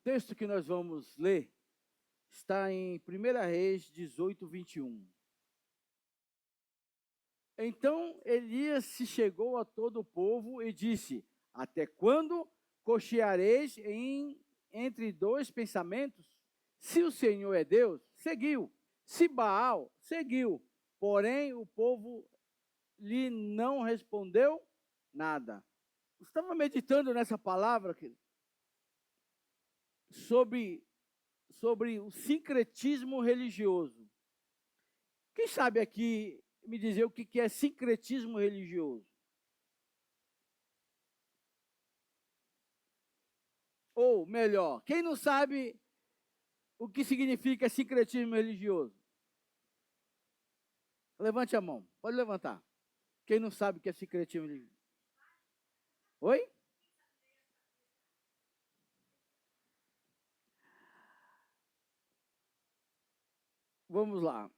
texto que nós vamos ler está em 1 Reis 18, 21. Então Elias se chegou a todo o povo e disse: até quando cocheareis entre dois pensamentos? Se o Senhor é Deus, seguiu. Se Baal, seguiu. Porém, o povo lhe não respondeu nada. Eu estava meditando nessa palavra, querido, sobre o sincretismo religioso. Quem sabe aqui me dizer o que é sincretismo religioso? Ou melhor, quem não sabe o que significa sincretismo religioso? Levante a mão, pode levantar. Quem não sabe o que é sincretismo religioso? Oi? Vamos lá.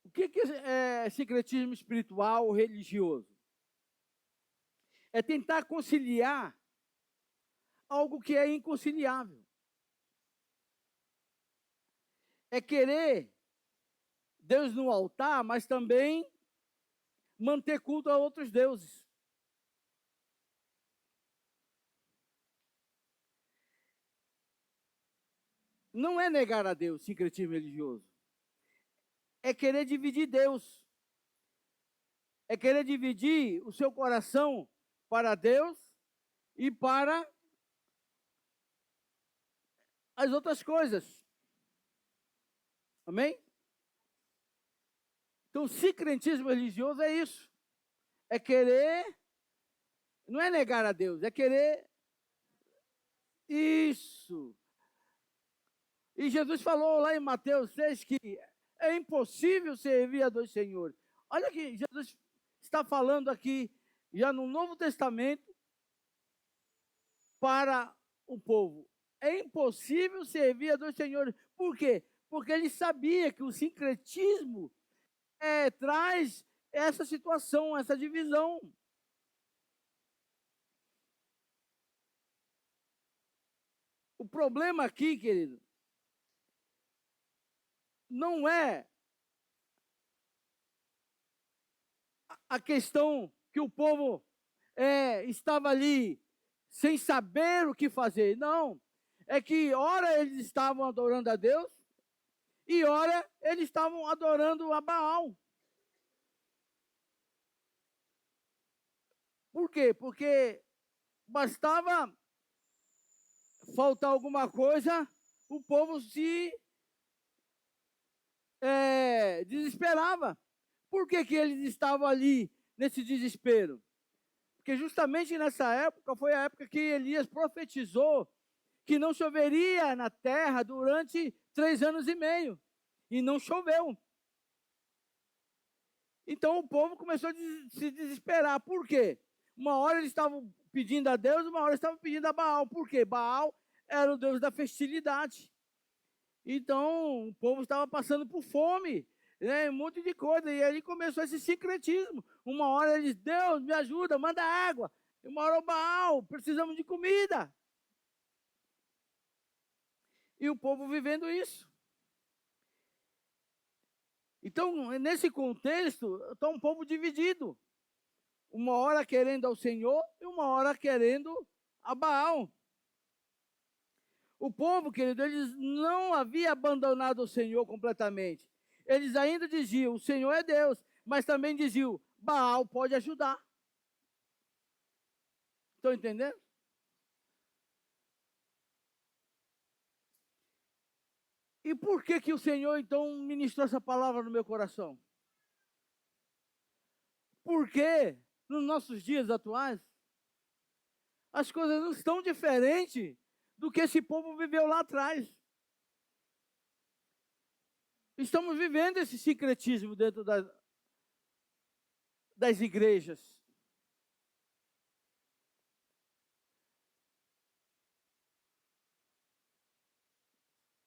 O que é sincretismo espiritual ou religioso? É tentar conciliar algo que é inconciliável. É querer Deus no altar, mas também manter culto a outros deuses. Não é negar a Deus, sincretismo religioso. É querer dividir Deus. É querer dividir o seu coração para Deus e para as outras coisas. Amém? Então, o sincretismo religioso é isso. É querer, não é negar a Deus, é querer isso. E Jesus falou lá em Mateus 6 que é impossível servir a dois senhores. Olha que Jesus está falando aqui, já no Novo Testamento, para o povo. É impossível servir a dois senhores. Por quê? Porque ele sabia que o sincretismo traz essa situação, essa divisão. O problema aqui, querido, não é a questão que o povo estava ali sem saber o que fazer. Não. É que ora eles estavam adorando a Deus e ora eles estavam adorando a Baal. Por quê? Porque bastava faltar alguma coisa, o povo se desesperava. Por que eles estavam ali nesse desespero? Porque justamente nessa época foi a época que Elias profetizou que não choveria na terra durante 3 anos e meio. E não choveu. Então o povo começou a se desesperar. Por quê? Uma hora eles estavam pedindo a Deus, uma hora eles estavam pedindo a Baal. Por quê? Baal era o deus da fertilidade. Então o povo estava passando por fome, um monte de coisa. E aí começou esse sincretismo. Uma hora eles, Deus, me ajuda, manda água. E uma hora, Baal, precisamos de comida. E o povo vivendo isso. Então, nesse contexto, está um povo dividido. Uma hora querendo ao Senhor e uma hora querendo a Baal. O povo, querido, eles não haviam abandonado o Senhor completamente. Eles ainda diziam, o Senhor é Deus, mas também diziam, Baal pode ajudar. Estão entendendo? E por que o Senhor, então, ministrou essa palavra no meu coração? Porque, nos nossos dias atuais, as coisas não estão diferentes do que esse povo viveu lá atrás. Estamos vivendo esse sincretismo dentro das igrejas.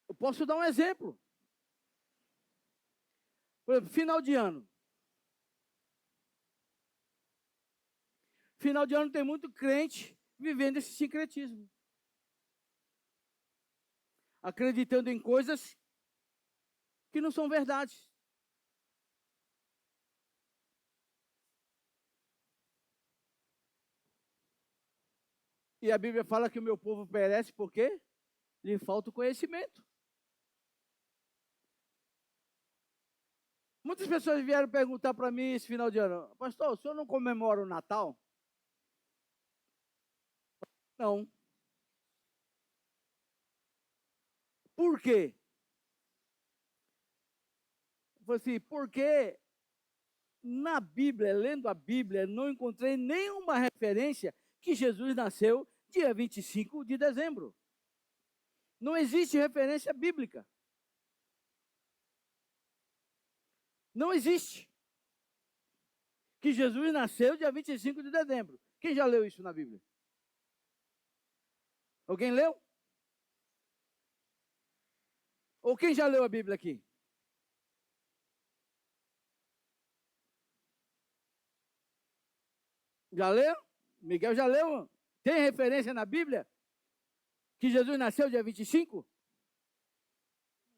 Eu posso dar um exemplo. Por exemplo, final de ano. Final de ano tem muito crente vivendo esse sincretismo. Acreditando em coisas que não são verdade. E a Bíblia fala que o meu povo perece porque lhe falta o conhecimento. Muitas pessoas vieram perguntar para mim esse final de ano: pastor, o senhor não comemora o Natal? Não. Por quê? Eu falei assim, porque na Bíblia, lendo a Bíblia, não encontrei nenhuma referência que Jesus nasceu dia 25 de dezembro. Não existe referência bíblica. Não existe. Que Jesus nasceu dia 25 de dezembro. Quem já leu isso na Bíblia? Alguém leu? Ou quem já leu a Bíblia aqui? Já leu? Miguel já leu? Tem referência na Bíblia que Jesus nasceu dia 25?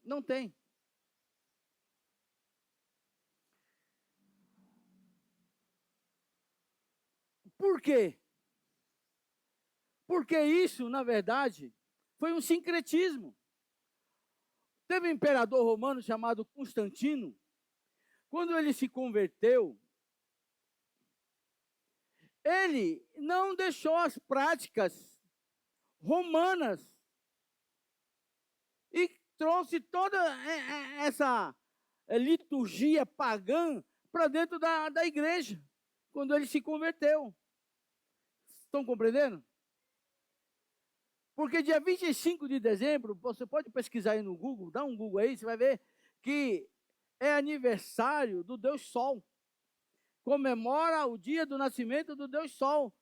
Não tem. Por quê? Porque isso, na verdade, foi um sincretismo. Teve um imperador romano chamado Constantino. Quando ele se converteu, ele não deixou as práticas romanas e trouxe toda essa liturgia pagã para dentro da igreja, quando ele se converteu. Estão compreendendo? Porque dia 25 de dezembro, você pode pesquisar aí no Google, dá um Google aí, você vai ver que é aniversário do Deus Sol. Comemora o dia do nascimento do Deus Sol,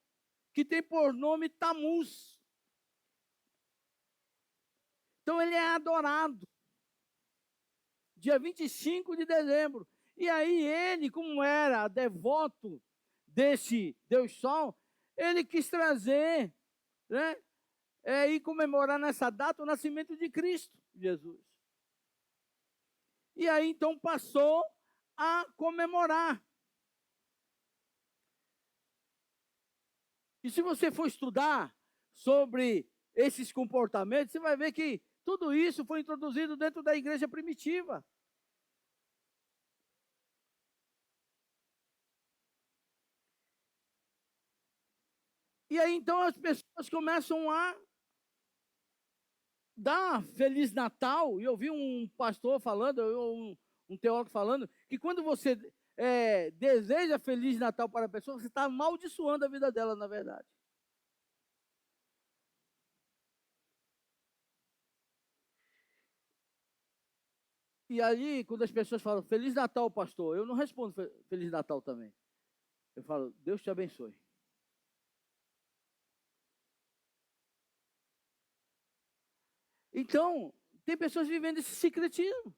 que tem por nome Tamuz. Então ele é adorado. Dia 25 de dezembro. E aí ele, como era devoto desse Deus Sol, ele quis trazer, né, e comemorar nessa data o nascimento de Cristo, Jesus. E aí então passou a comemorar. E se você for estudar sobre esses comportamentos, você vai ver que tudo isso foi introduzido dentro da igreja primitiva. E aí então as pessoas começam a dar Feliz Natal. E eu vi um pastor falando, um teólogo falando, que quando você deseja Feliz Natal para a pessoa, você está amaldiçoando a vida dela, na verdade. E aí, quando as pessoas falam Feliz Natal, pastor, eu não respondo Feliz Natal também. Eu falo, Deus te abençoe. Então, tem pessoas vivendo esse secretismo.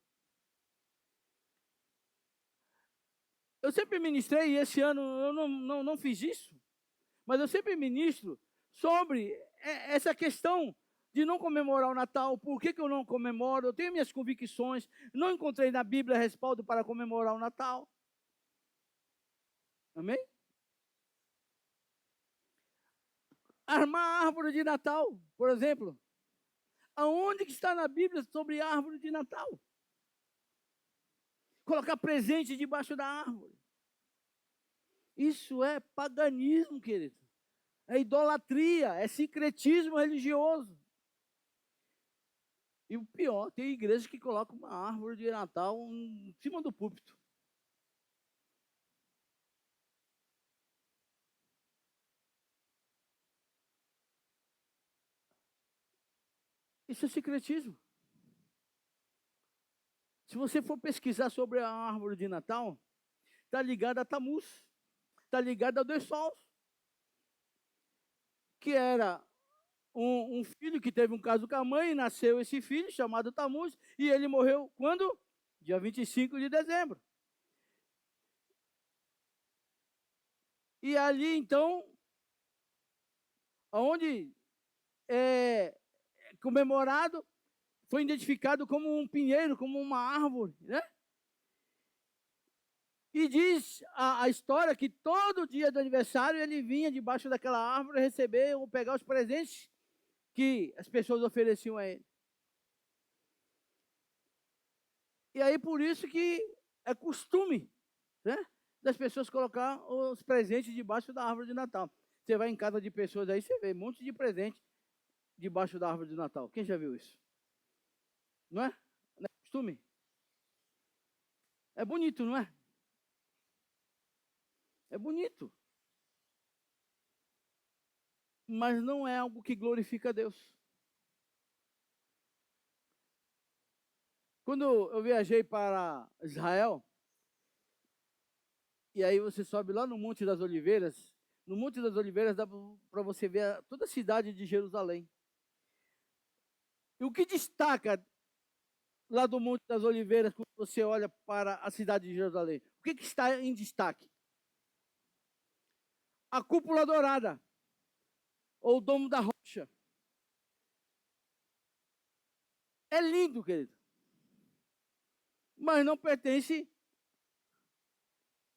Eu sempre ministrei, e esse ano eu não fiz isso, mas eu sempre ministro sobre essa questão de não comemorar o Natal. Por que eu não comemoro? Eu tenho minhas convicções, não encontrei na Bíblia respaldo para comemorar o Natal. Amém? Armar a árvore de Natal, por exemplo. Aonde que está na Bíblia sobre árvore de Natal? Colocar presente debaixo da árvore. Isso é paganismo, querido. É idolatria, é sincretismo religioso. E o pior, tem igrejas que colocam uma árvore de Natal em cima do púlpito. Isso é secretismo. Se você for pesquisar sobre a árvore de Natal, está ligada a Tamuz, está ligada ao Deus Sol, que era um filho que teve um caso com a mãe, e nasceu esse filho chamado Tamuz, e ele morreu quando? Dia 25 de dezembro. E ali, então, onde é comemorado, foi identificado como um pinheiro, como uma árvore, né? E diz a história que todo dia do aniversário ele vinha debaixo daquela árvore receber ou pegar os presentes que as pessoas ofereciam a ele. E aí por isso que é costume, né, das pessoas colocar os presentes debaixo da árvore de Natal. Você vai em casa de pessoas aí, você vê um monte de presente debaixo da árvore de Natal. Quem já viu isso? Não é? Não é costume? É bonito, não é? É bonito. Mas não é algo que glorifica a Deus. Quando eu viajei para Israel, e aí você sobe lá no Monte das Oliveiras, no Monte das Oliveiras dá para você ver toda a cidade de Jerusalém. E o que destaca lá do Monte das Oliveiras, quando você olha para a cidade de Jerusalém? O que está em destaque? A cúpula dourada, ou o domo da rocha. É lindo, querido, mas não pertence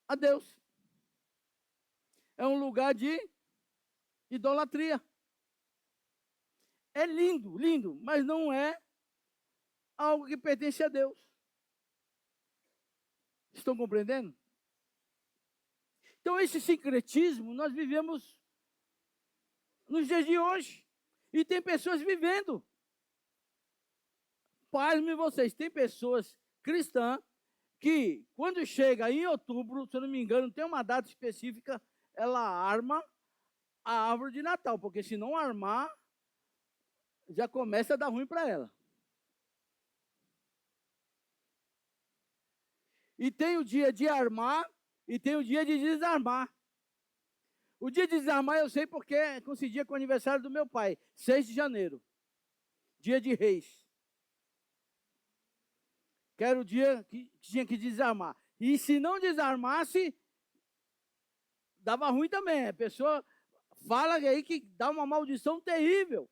a Deus. É um lugar de idolatria. É lindo, lindo, mas não é algo que pertence a Deus. Estão compreendendo? Então, esse sincretismo nós vivemos nos dias de hoje. E tem pessoas vivendo. Pasmem vocês, tem pessoas cristãs que, quando chega em outubro, se eu não me engano, tem uma data específica, ela arma a árvore de Natal, porque se não armar, já começa a dar ruim para ela. E tem o dia de armar e tem o dia de desarmar. O dia de desarmar eu sei porque coincidia com o aniversário do meu pai, 6 de janeiro, dia de Reis. Que era o dia que tinha que desarmar. E se não desarmasse, dava ruim também. A pessoa fala aí que dá uma maldição terrível.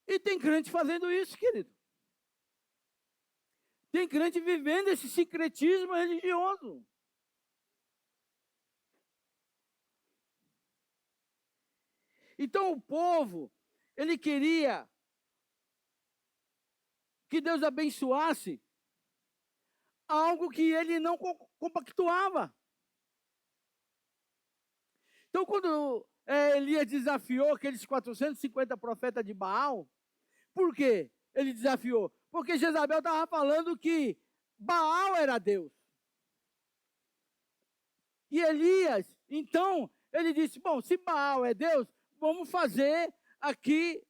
E tem crente fazendo isso, querido. Tem crente vivendo esse secretismo religioso. Então o povo, ele queria que Deus abençoasse algo que ele não compactuava. Então quando Elias desafiou aqueles 450 profetas de Baal, por quê? Ele desafiou? Porque Jezabel estava falando que Baal era Deus. E Elias, então, ele disse, bom, se Baal é Deus, vamos fazer aqui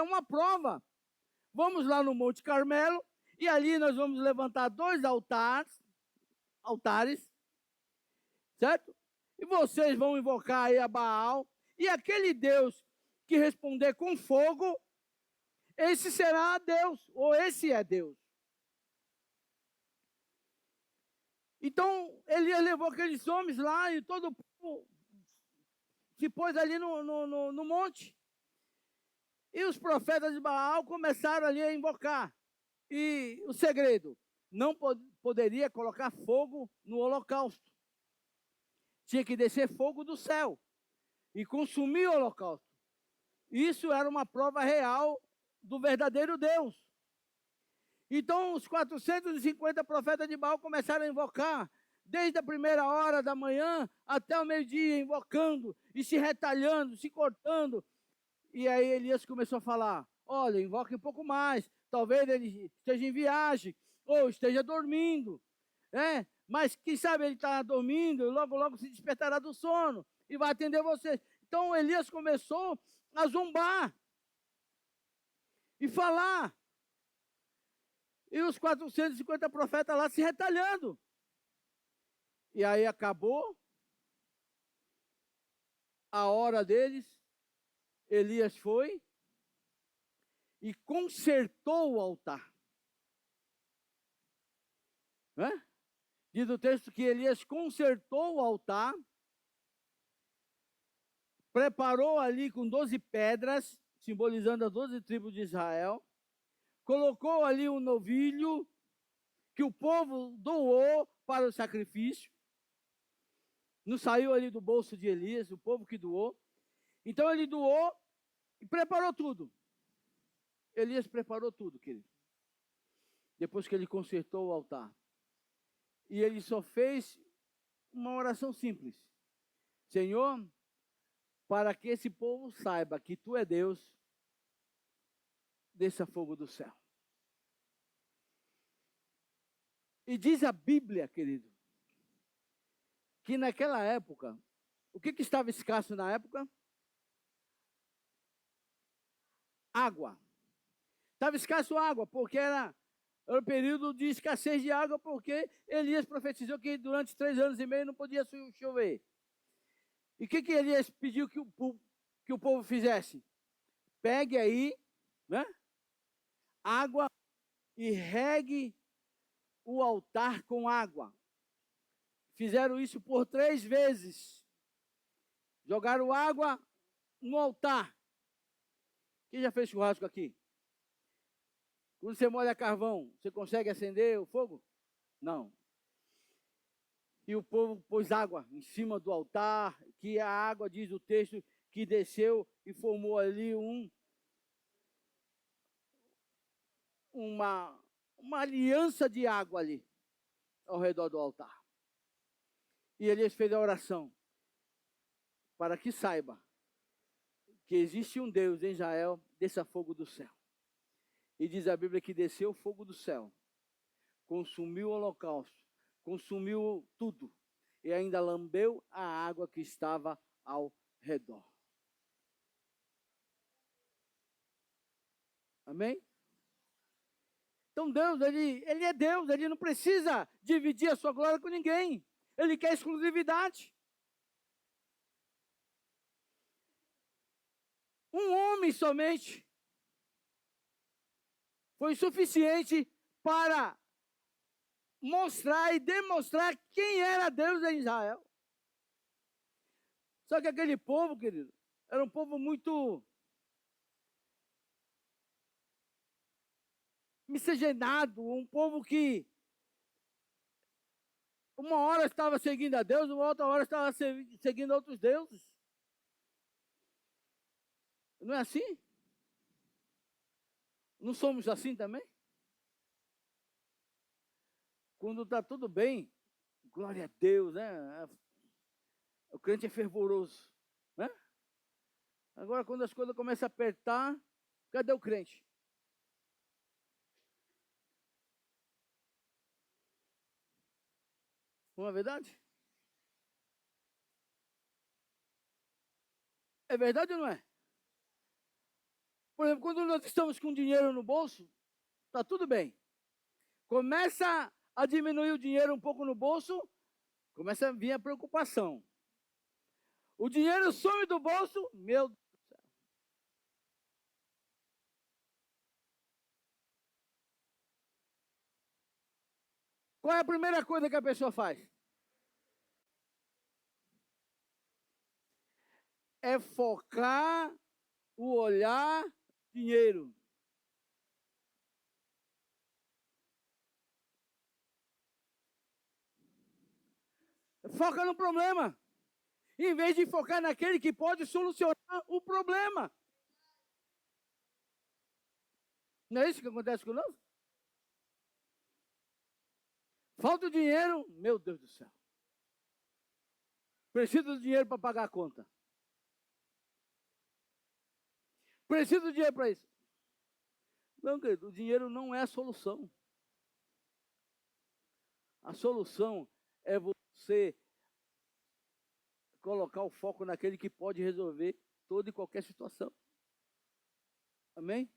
uma prova. Vamos lá no Monte Carmelo, e ali nós vamos levantar 2 altares, certo? E vocês vão invocar aí a Baal, e aquele Deus que responder com fogo, esse será Deus, ou esse é Deus. Então, Elias levou aqueles homens lá e todo o povo se pôs ali no monte. E os profetas de Baal começaram ali a invocar. E o segredo, não poderia colocar fogo no holocausto. Tinha que descer fogo do céu e consumir o holocausto. Isso era uma prova real do verdadeiro Deus. Então, os 450 profetas de Baal começaram a invocar, desde a primeira hora da manhã até o meio-dia, invocando e se retalhando, se cortando. E aí Elias começou a falar, olha, invoque um pouco mais, talvez ele esteja em viagem, ou esteja dormindo, né? Mas quem sabe ele está dormindo, logo, logo se despertará do sono e vai atender vocês. Então Elias começou a zombar e falar. E os 450 profetas lá se retalhando. E aí acabou a hora deles, Elias foi e consertou o altar. Né? Diz o texto que Elias consertou o altar preparou ali com 12 pedras, simbolizando as 12 tribos de Israel, colocou ali um novilho que o povo doou para o sacrifício, não saiu ali do bolso de Elias, o povo que doou. Então ele doou e preparou tudo. Elias preparou tudo, querido. Depois que ele consertou o altar. E ele só fez uma oração simples. Senhor, para que esse povo saiba que tu é Deus, desça fogo do céu. E diz a Bíblia, querido, que naquela época, o que estava escasso na época? Água. Estava escasso água, porque era o período de escassez de água, porque Elias profetizou que durante 3 anos e meio não podia chover. E o que Elias pediu que o povo fizesse? Pegue aí, né, água e regue o altar com água. Fizeram isso por 3 vezes. Jogaram água no altar. Quem já fez churrasco aqui? Quando você molha carvão, você consegue acender o fogo? Não. E o povo pôs água em cima do altar, que a água, diz o texto, que desceu e formou ali uma aliança de água ali, ao redor do altar. E Elias fez a oração, para que saiba que existe um Deus em Israel, desça fogo do céu. E diz a Bíblia que desceu o fogo do céu, consumiu o holocausto, consumiu tudo, e ainda lambeu a água que estava ao redor. Amém? Então Deus, ele é Deus, ele não precisa dividir a sua glória com ninguém. Ele quer exclusividade. Um homem somente foi suficiente para mostrar e demonstrar quem era Deus em Israel. Só que aquele povo, querido, era um povo muito miscigenado, um povo que uma hora estava seguindo a Deus, uma outra hora estava seguindo outros deuses. Não é assim? Não somos assim também? Quando está tudo bem, glória a Deus, né? O crente é fervoroso, né? Agora, quando as coisas começam a apertar, cadê o crente? Não é verdade? É verdade ou não é? Por exemplo, quando nós estamos com dinheiro no bolso, está tudo bem. Começa a diminuir o dinheiro um pouco no bolso, começa a vir a preocupação. O dinheiro some do bolso, meu Deus do céu. Qual é a primeira coisa que a pessoa faz? É focar o olhar dinheiro. Foca no problema, em vez de focar naquele que pode solucionar o problema. Não é isso que acontece conosco? Falta o dinheiro, meu Deus do céu. Preciso do dinheiro para pagar a conta. Preciso do dinheiro para isso. Não, querido, o dinheiro não é a solução. A solução é você colocar o foco naquele que pode resolver toda e qualquer situação. Amém?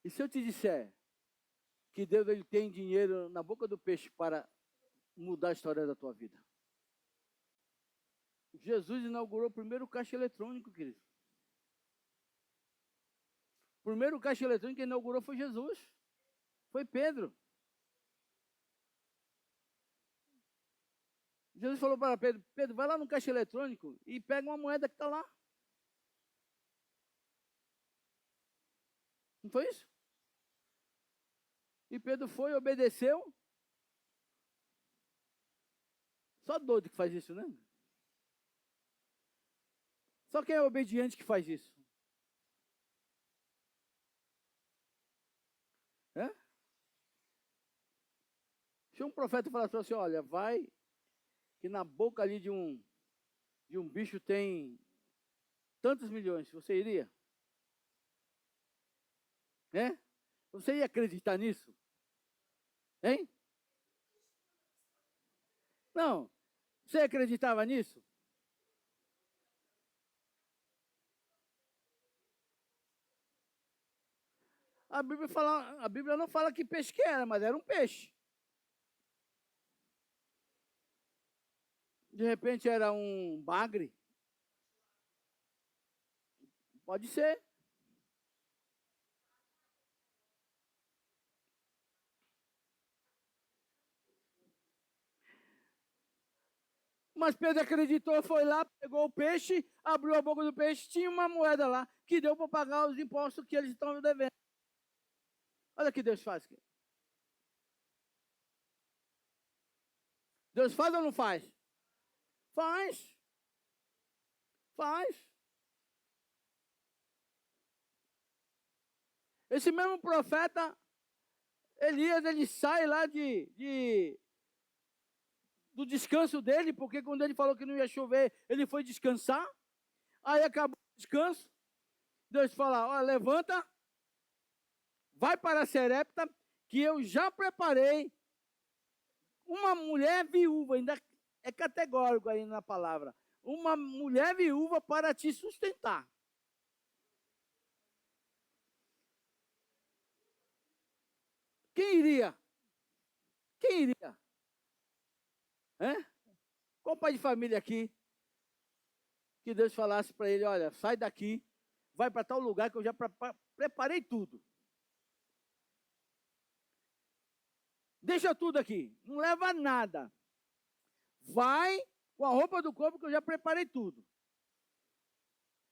E se eu te disser que Deus ele tem dinheiro na boca do peixe para mudar a história da tua vida? Jesus inaugurou o primeiro caixa eletrônico, querido. O primeiro caixa eletrônico que inaugurou foi Jesus. Foi Pedro. Jesus falou para Pedro, Pedro, vai lá no caixa eletrônico e pega uma moeda que está lá. Não foi isso? E Pedro foi, obedeceu. Só doido que faz isso, né? Só quem é obediente que faz isso. É? Se um profeta falar assim, olha, vai que na boca ali de um bicho tem tantos milhões, você iria? É? Você ia acreditar nisso? Hein? Não. Você acreditava nisso? A Bíblia não fala que peixe que era, mas era um peixe. De repente era um bagre. Pode ser. Mas Pedro acreditou, foi lá, pegou o peixe, abriu a boca do peixe, tinha uma moeda lá, que deu para pagar os impostos que eles estão devendo. Olha o que Deus faz. Deus faz ou não faz? Faz. Faz. Esse mesmo profeta, Elias, ele sai lá do descanso dele, porque quando ele falou que não ia chover, ele foi descansar. Aí acabou o descanso. Deus fala, ó, levanta, vai para Serepta, que eu já preparei uma mulher viúva, ainda é categórico aí na palavra, uma mulher viúva para te sustentar. Quem iria? Quem iria? É? Qual pai de família aqui que Deus falasse para ele, olha, sai daqui, vai para tal lugar que eu já preparei tudo. Deixa tudo aqui, não leva nada. Vai com a roupa do corpo que eu já preparei tudo.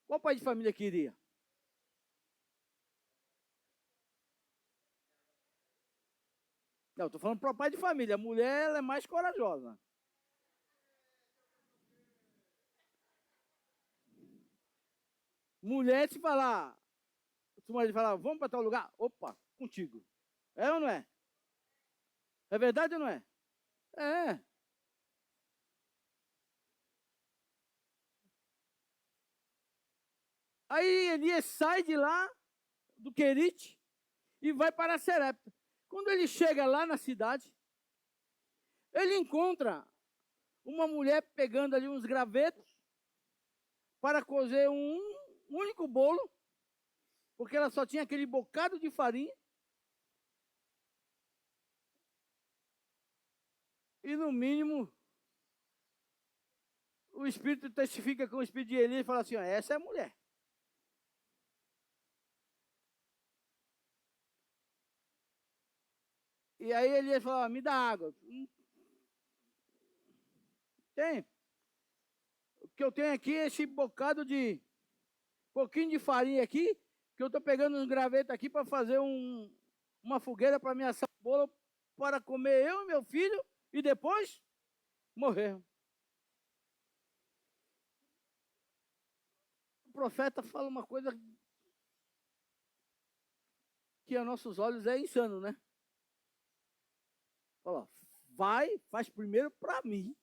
Qual pai de família que iria? Não, estou falando para o pai de família. A mulher ela é mais corajosa. Mulher, se falar, se o marido falar, vamos para tal lugar, opa, contigo. É ou não é? É verdade ou não é? É. Aí Elias sai de lá, do Querite, e vai para Serepta. Quando ele chega lá na cidade, ele encontra uma mulher pegando ali uns gravetos para cozer um único bolo, porque ela só tinha aquele bocado de farinha. E no mínimo, o Espírito testifica com o Espírito de Elias e fala assim, ó, essa é a mulher. E aí Elias fala, me dá água. Tem. O que eu tenho aqui é esse bocado de pouquinho de farinha aqui, que eu estou pegando uns gravetos aqui para fazer uma fogueira para me assar o bolo para comer eu e meu filho e depois morrer. O profeta fala uma coisa que a nossos olhos é insano, né? Fala, vai, faz primeiro para mim.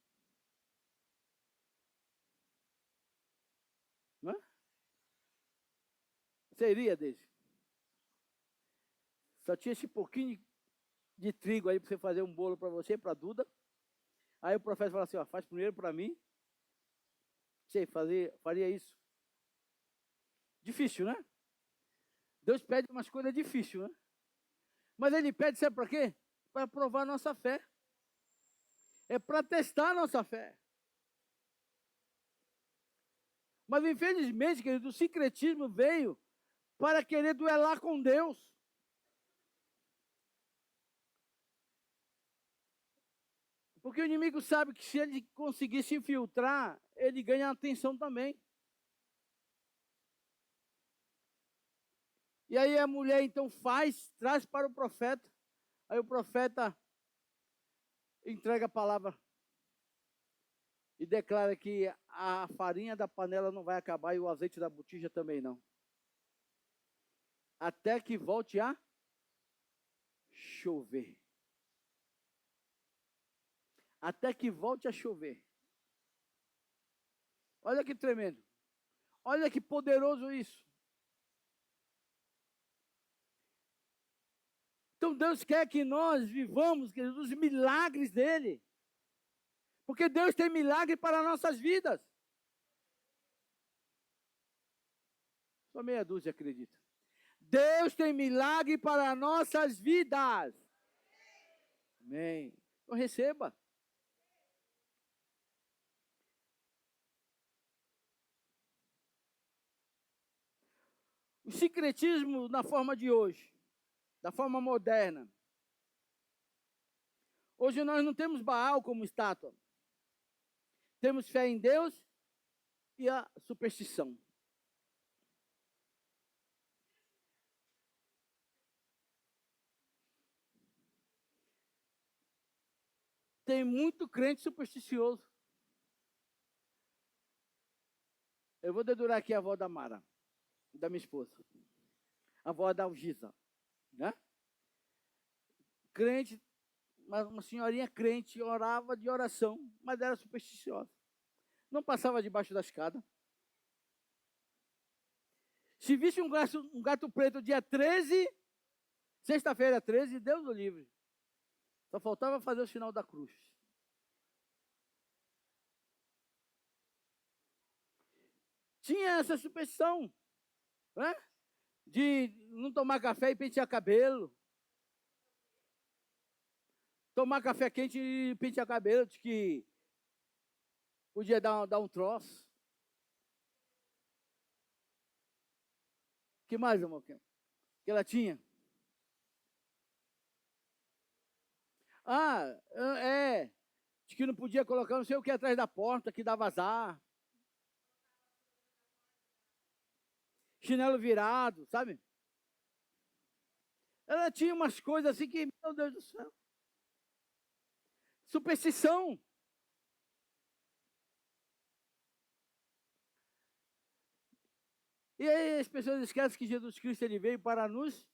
Não é? Você iria, Deise? Só tinha esse pouquinho de trigo aí para você fazer um bolo para você, para a Duda. Aí o profeta fala assim, ó, faz primeiro para mim. Você faria isso? Difícil, né? Deus pede umas coisas difíceis, né? Mas ele pede, sabe para quê? Para provar a nossa fé. É para testar a nossa fé. Mas infelizmente, querido, o sincretismo veio para querer duelar com Deus. Porque o inimigo sabe que se ele conseguir se infiltrar, ele ganha atenção também. E aí a mulher então traz para o profeta. Aí o profeta entrega a palavra e declara que a farinha da panela não vai acabar e o azeite da botija também não. Até que volte a chover. Até que volte a chover. Olha que tremendo. Olha que poderoso isso. Então Deus quer que nós vivamos, queridos, os milagres dele. Porque Deus tem milagre para nossas vidas. Só meia dúzia acredita. Deus tem milagre para nossas vidas. Amém. Então receba. O sincretismo na forma de hoje, da forma moderna. Hoje nós não temos Baal como estátua. Temos fé em Deus e a superstição. Tem muito crente supersticioso. Eu vou dedurar aqui a avó da Mara, da minha esposa. A avó da Algisa, né? Crente, uma senhorinha crente, orava de oração, mas era supersticiosa. Não passava debaixo da escada. Se visse um gato preto dia 13, sexta-feira 13, Deus o livre. Só faltava fazer o sinal da cruz. Tinha essa superstição, né? De não tomar café e pentear cabelo. Tomar café quente e pentear cabelo, de que podia dar um troço. Que mais, amor? Que ela tinha? Ah, de que não podia colocar não sei o que atrás da porta, que dava azar. Chinelo virado, sabe? Ela tinha umas coisas assim que, meu Deus do céu. Superstição. E aí as pessoas esquecem que Jesus Cristo ele veio para nos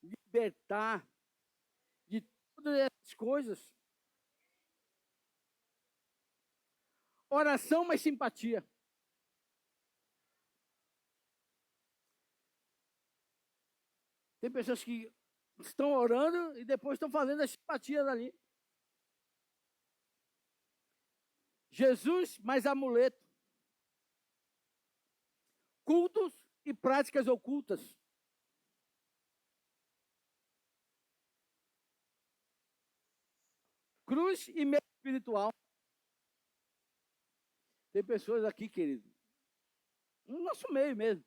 libertar de todas essas coisas. Oração, mas simpatia. Tem pessoas que estão orando e depois estão fazendo as simpatias ali. Jesus mais amuleto. Cultos e práticas ocultas. Cruz e meio espiritual. Tem pessoas aqui, querido, no nosso meio mesmo,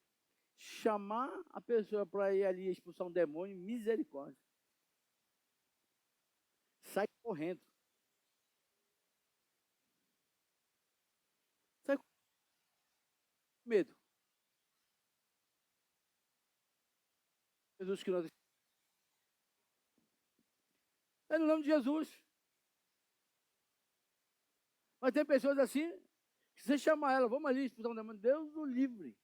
chamar a pessoa para ir ali expulsar um demônio, misericórdia. Sai correndo. Sai com medo. Jesus que nós... É no nome de Jesus. Mas tem pessoas assim, que você chama ela, vamos ali expulsar um demônio, Deus o livre.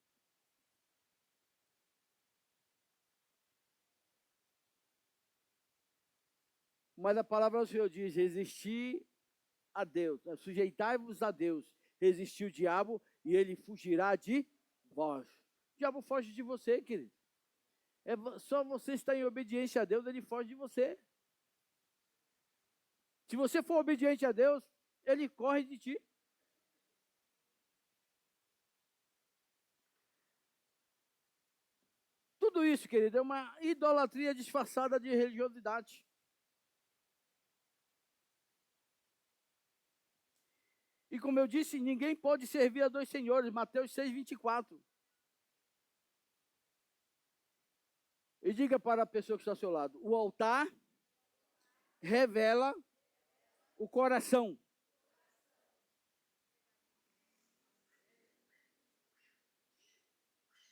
Mas a palavra do Senhor diz, resistir a Deus, sujeitai-vos a Deus, resistir o diabo e ele fugirá de vós. O diabo foge de você, querido. Só você está em obediência a Deus, ele foge de você. Se você for obediente a Deus, ele corre de ti. Tudo isso, querido, é uma idolatria disfarçada de religiosidade. E como eu disse, ninguém pode servir a dois senhores. Mateus 6:24. E diga para a pessoa que está ao seu lado: o altar revela o coração.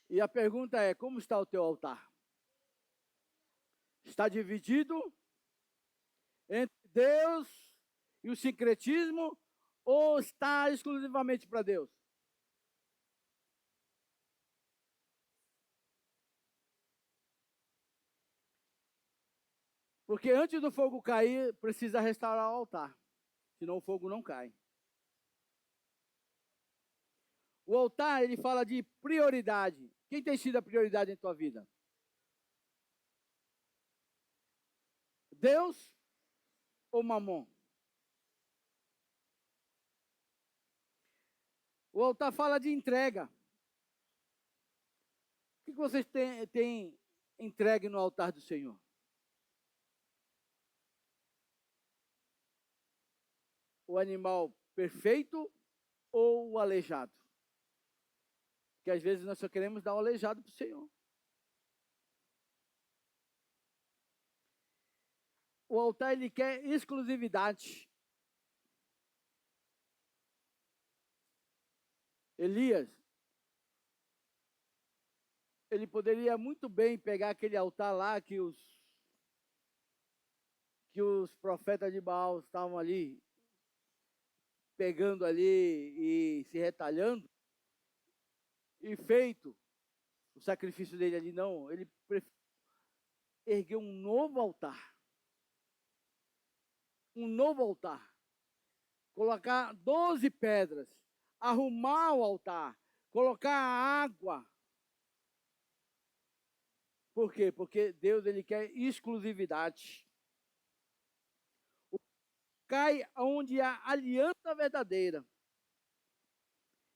E a pergunta é, como está o teu altar? Está dividido entre Deus e o sincretismo ou está exclusivamente para Deus? Porque antes do fogo cair, precisa restaurar o altar. Senão o fogo não cai. O altar, ele fala de prioridade. Quem tem sido a prioridade em tua vida? Deus ou Mamon? O altar fala de entrega. O que vocês têm entregue no altar do Senhor? O animal perfeito ou o aleijado? Porque às vezes nós só queremos dar o aleijado para o Senhor. O altar, ele quer exclusividade. Elias, ele poderia muito bem pegar aquele altar lá que os profetas de Baal estavam ali, pegando ali e se retalhando, e feito o sacrifício dele ali. Não, ele ergueu um novo altar. Um novo altar. Colocar 12 pedras, arrumar o altar, colocar água. Por quê? Porque Deus, ele quer exclusividade. Cai onde há aliança verdadeira.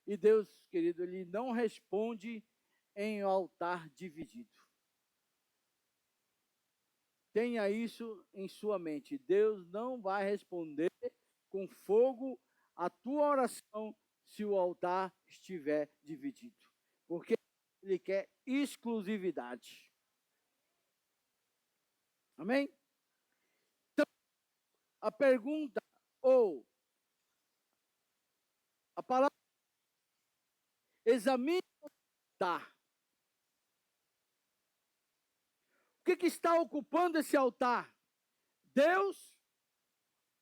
E Deus, querido, ele não responde em altar dividido. Tenha isso em sua mente. Deus não vai responder com fogo a tua oração se o altar estiver dividido. Porque ele quer exclusividade. Amém? Então, a pergunta ou a palavra examine o altar. O que está ocupando esse altar? Deus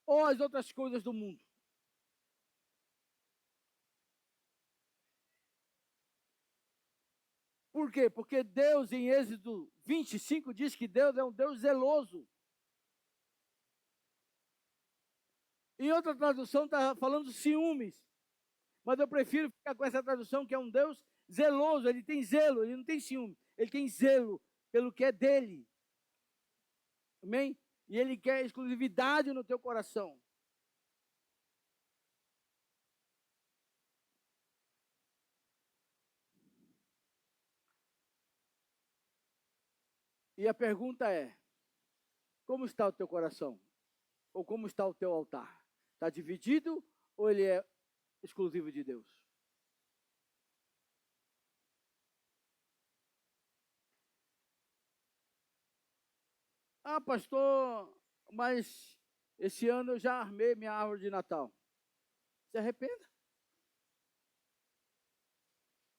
ou as outras coisas do mundo? Por quê? Porque Deus, em Êxodo 25, diz que Deus é um Deus zeloso. Em outra tradução está falando ciúmes. Mas eu prefiro ficar com essa tradução, que é um Deus zeloso. Ele tem zelo, ele não tem ciúme. Ele tem zelo pelo que é dele. Amém? E ele quer exclusividade no teu coração. E a pergunta é, como está o teu coração? Ou como está o teu altar? Está dividido ou ele é exclusivo de Deus? Ah, pastor, mas esse ano eu já armei minha árvore de Natal. Se arrependa.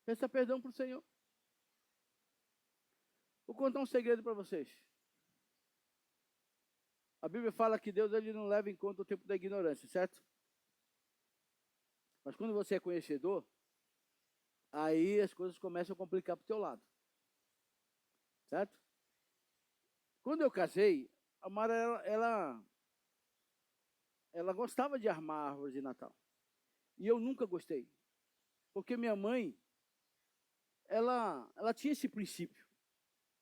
Peça perdão para o Senhor. Vou contar um segredo para vocês. A Bíblia fala que Deus, ele não leva em conta o tempo da ignorância, certo? Mas quando você é conhecedor, aí as coisas começam a complicar para o teu lado. Certo? Quando eu casei, a Mara, ela gostava de armar árvore de Natal. E eu nunca gostei. Porque minha mãe, ela tinha esse princípio.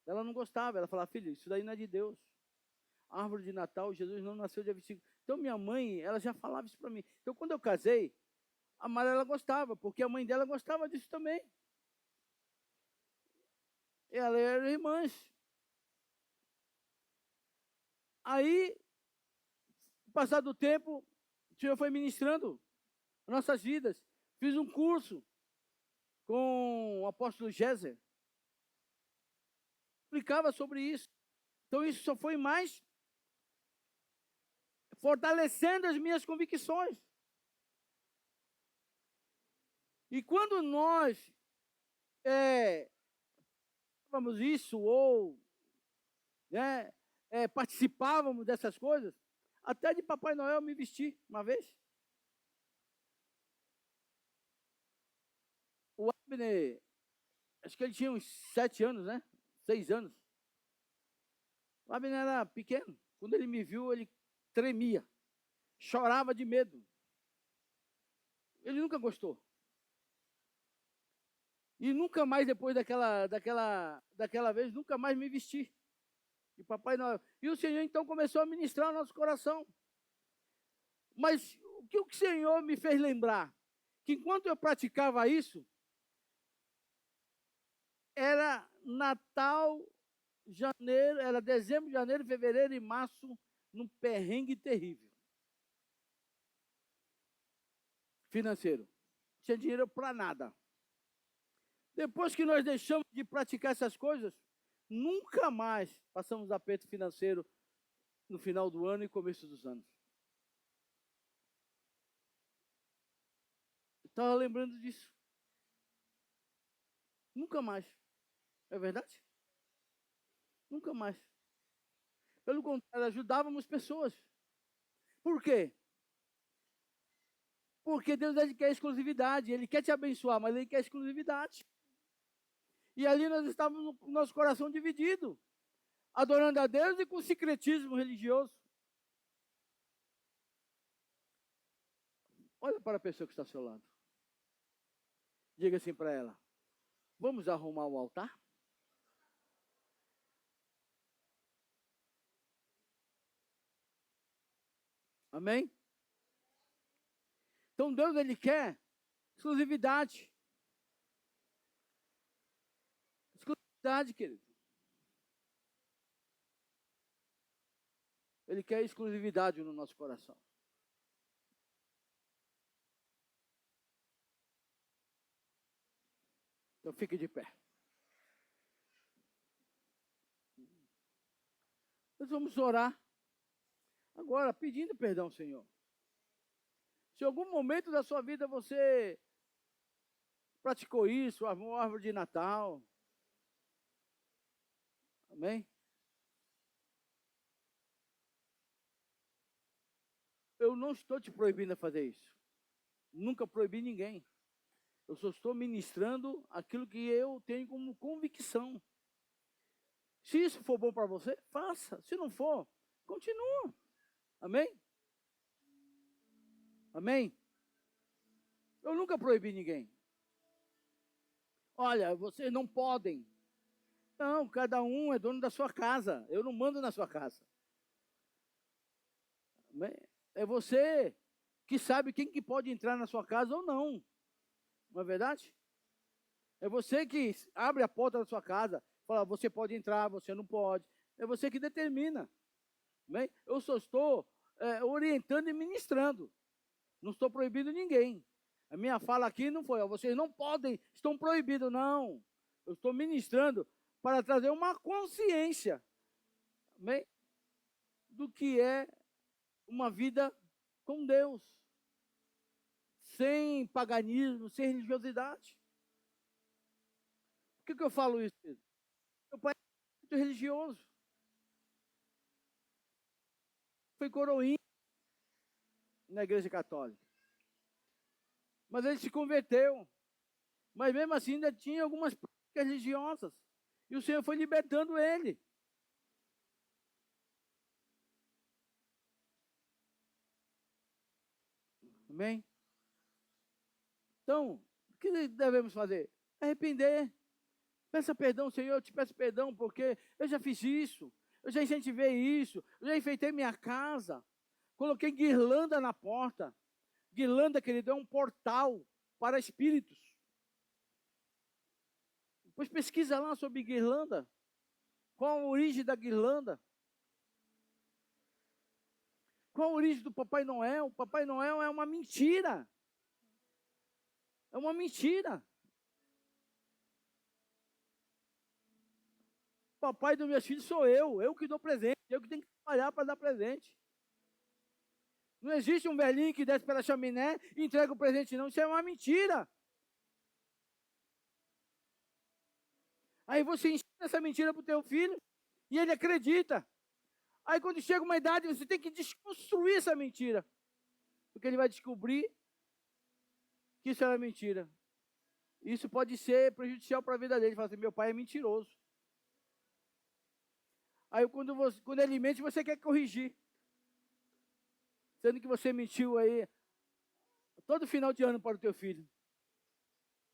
Ela não gostava, ela falava, filho, isso daí não é de Deus. Árvore de Natal, Jesus não nasceu dia 25. Então minha mãe, ela já falava isso para mim. Então quando eu casei, a Mara, ela gostava, porque a mãe dela gostava disso também. Ela era irmãs. Aí, passado o tempo, o Senhor foi ministrando nossas vidas. Fiz um curso com o apóstolo Géser. Explicava sobre isso. Então isso só foi mais fortalecendo as minhas convicções. E quando nós vamos isso, ou né, participávamos dessas coisas, até de Papai Noel eu me vesti uma vez. O Abner, acho que ele tinha uns 7 anos, né? 6 anos. O Abner era pequeno. Quando ele me viu, ele tremia. Chorava de medo. Ele nunca gostou. E nunca mais, depois daquela vez, nunca mais me vesti de Papai Noel. E o Senhor, então, começou a ministrar o nosso coração. Mas o que o Senhor me fez lembrar? Que enquanto eu praticava isso, era Natal, janeiro, era dezembro, janeiro, fevereiro e março, num perrengue terrível. Financeiro. Não tinha dinheiro para nada. Depois que nós deixamos de praticar essas coisas, nunca mais passamos aperto financeiro no final do ano e começo dos anos. Estava lembrando disso. Nunca mais. É verdade? Nunca mais. Pelo contrário, ajudávamos pessoas. Por quê? Porque Deus quer exclusividade. Ele quer te abençoar, mas Ele quer exclusividade. E ali nós estávamos com o nosso coração dividido, adorando a Deus e com secretismo religioso. Olha para a pessoa que está ao seu lado. Diga assim para ela: vamos arrumar o altar? Amém? Então Deus, Ele quer exclusividade. Exclusividade, querido. Ele quer exclusividade no nosso coração. Então fique de pé. Nós vamos orar agora, pedindo perdão, Senhor. Se em algum momento da sua vida você praticou isso, armou árvore de Natal. Amém? Eu não estou te proibindo a fazer isso. Nunca proibi ninguém. Eu só estou ministrando aquilo que eu tenho como convicção. Se isso for bom para você, faça. Se não for, continua. Amém? Amém? Eu nunca proibi ninguém. Olha, vocês não podem. Não, cada um é dono da sua casa. Eu não mando na sua casa. Amém? É você que sabe quem que pode entrar na sua casa ou não. Não é verdade? É você que abre a porta da sua casa, fala, você pode entrar, você não pode. É você que determina. Amém? Eu só estou orientando e ministrando. Não estou proibindo ninguém. A minha fala aqui não foi, ó, vocês não podem, estão proibidos. Não. Eu estou ministrando para trazer uma consciência, amém, do que é uma vida com Deus. Sem paganismo, sem religiosidade. Por que eu falo isso? Meu pai é muito religioso. Foi coroinha na igreja católica. Mas ele se converteu. Mas mesmo assim ainda tinha algumas práticas religiosas. E o Senhor foi libertando ele. Amém? Então, o que devemos fazer? Arrepender. Peça perdão, Senhor, eu te peço perdão, porque eu já fiz isso, eu já incentivei isso, eu já enfeitei minha casa, coloquei guirlanda na porta. Guirlanda, querido, é um portal para espíritos. Depois pesquisa lá sobre guirlanda. Qual a origem da guirlanda? Qual a origem do Papai Noel? O Papai Noel é uma mentira. É uma mentira. Papai dos meus filhos sou eu que dou presente, eu que tenho que trabalhar para dar presente. Não existe um velhinho que desce pela chaminé e entrega o presente, não. Isso é uma mentira. Aí você ensina essa mentira para o teu filho e ele acredita. Aí quando chega uma idade, você tem que desconstruir essa mentira. Porque ele vai descobrir que isso era mentira. Isso pode ser prejudicial para a vida dele. Ele fala assim, meu pai é mentiroso. Aí quando ele mente, você quer corrigir. Sendo que você mentiu aí todo final de ano para o teu filho.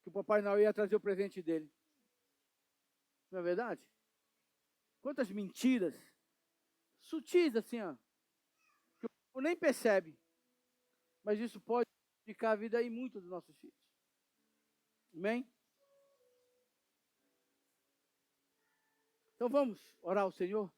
Que o Papai Noel ia trazer o presente dele. Não é verdade? Quantas mentiras sutis assim, ó. Que o povo nem percebe. Mas isso pode prejudicar a vida aí muito dos nossos filhos. Amém? Então vamos orar ao Senhor.